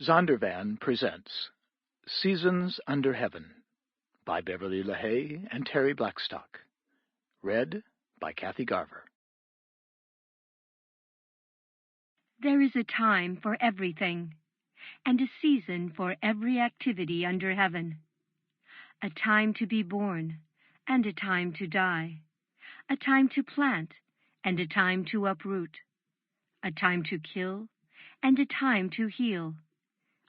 Zondervan presents Seasons Under Heaven by Beverly LaHaye and Terri Blackstock. Read by Kathy Garver. There is a time for everything, and a season for every activity under heaven. A time to be born, and a time to die. A time to plant, and a time to uproot. A time to kill, and a time to heal.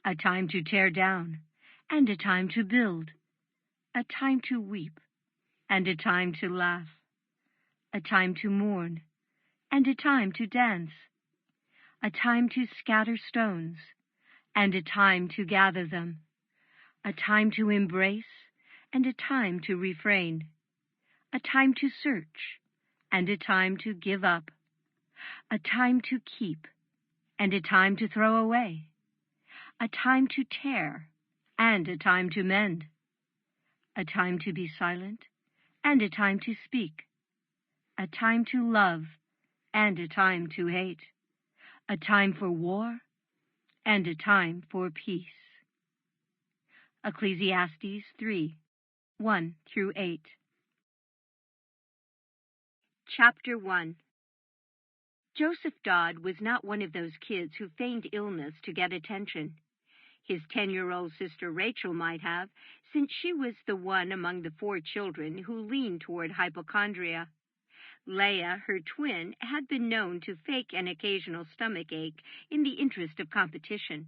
A time to tear down, and a time to build. A time to weep, and a time to laugh. A time to mourn, and a time to dance. A time to scatter stones, and a time to gather them. A time to embrace, and a time to refrain. A time to search, and a time to give up. A time to keep, and a time to throw away. A time to tear, and a time to mend. A time to be silent, and a time to speak. A time to love, and a time to hate. A time for war, and a time for peace. Ecclesiastes 3, 1-8. Chapter 1. Joseph Dodd was not one of those kids who feigned illness to get attention. His 10-year-old sister Rachel might have, since she was the one among the 4 children who leaned toward hypochondria. Leah, her twin, had been known to fake an occasional stomach ache in the interest of competition,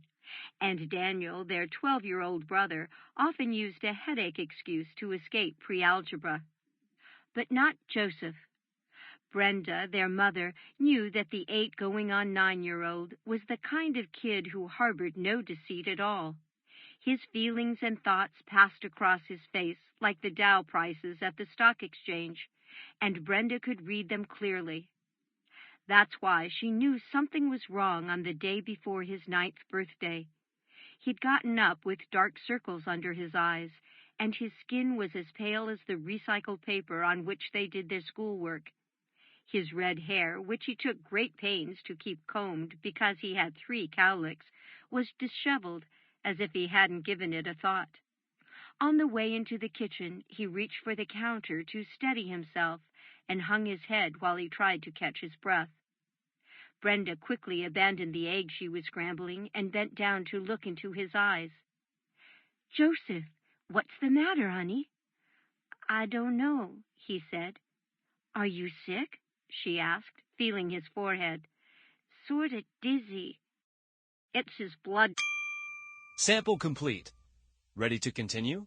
and Daniel, their 12-year-old brother, often used a headache excuse to escape pre-algebra. But not Joseph. Brenda, their mother, knew that the 8-going-on-9-year-old was the kind of kid who harbored no deceit at all. His feelings and thoughts passed across his face like the Dow prices at the stock exchange, and Brenda could read them clearly. That's why she knew something was wrong on the day before his 9th birthday. He'd gotten up with dark circles under his eyes, and his skin was as pale as the recycled paper on which they did their schoolwork. His red hair, which he took great pains to keep combed because he had 3 cowlicks, was disheveled, as if he hadn't given it a thought. On the way into the kitchen, he reached for the counter to steady himself and hung his head while he tried to catch his breath. Brenda quickly abandoned the egg she was scrambling and bent down to look into his eyes. "Joseph, what's the matter, honey?" "I don't know," he said. "Are you sick?" she asked, feeling his forehead. "Sorta dizzy." "It's his blood." Sample complete. Ready to continue?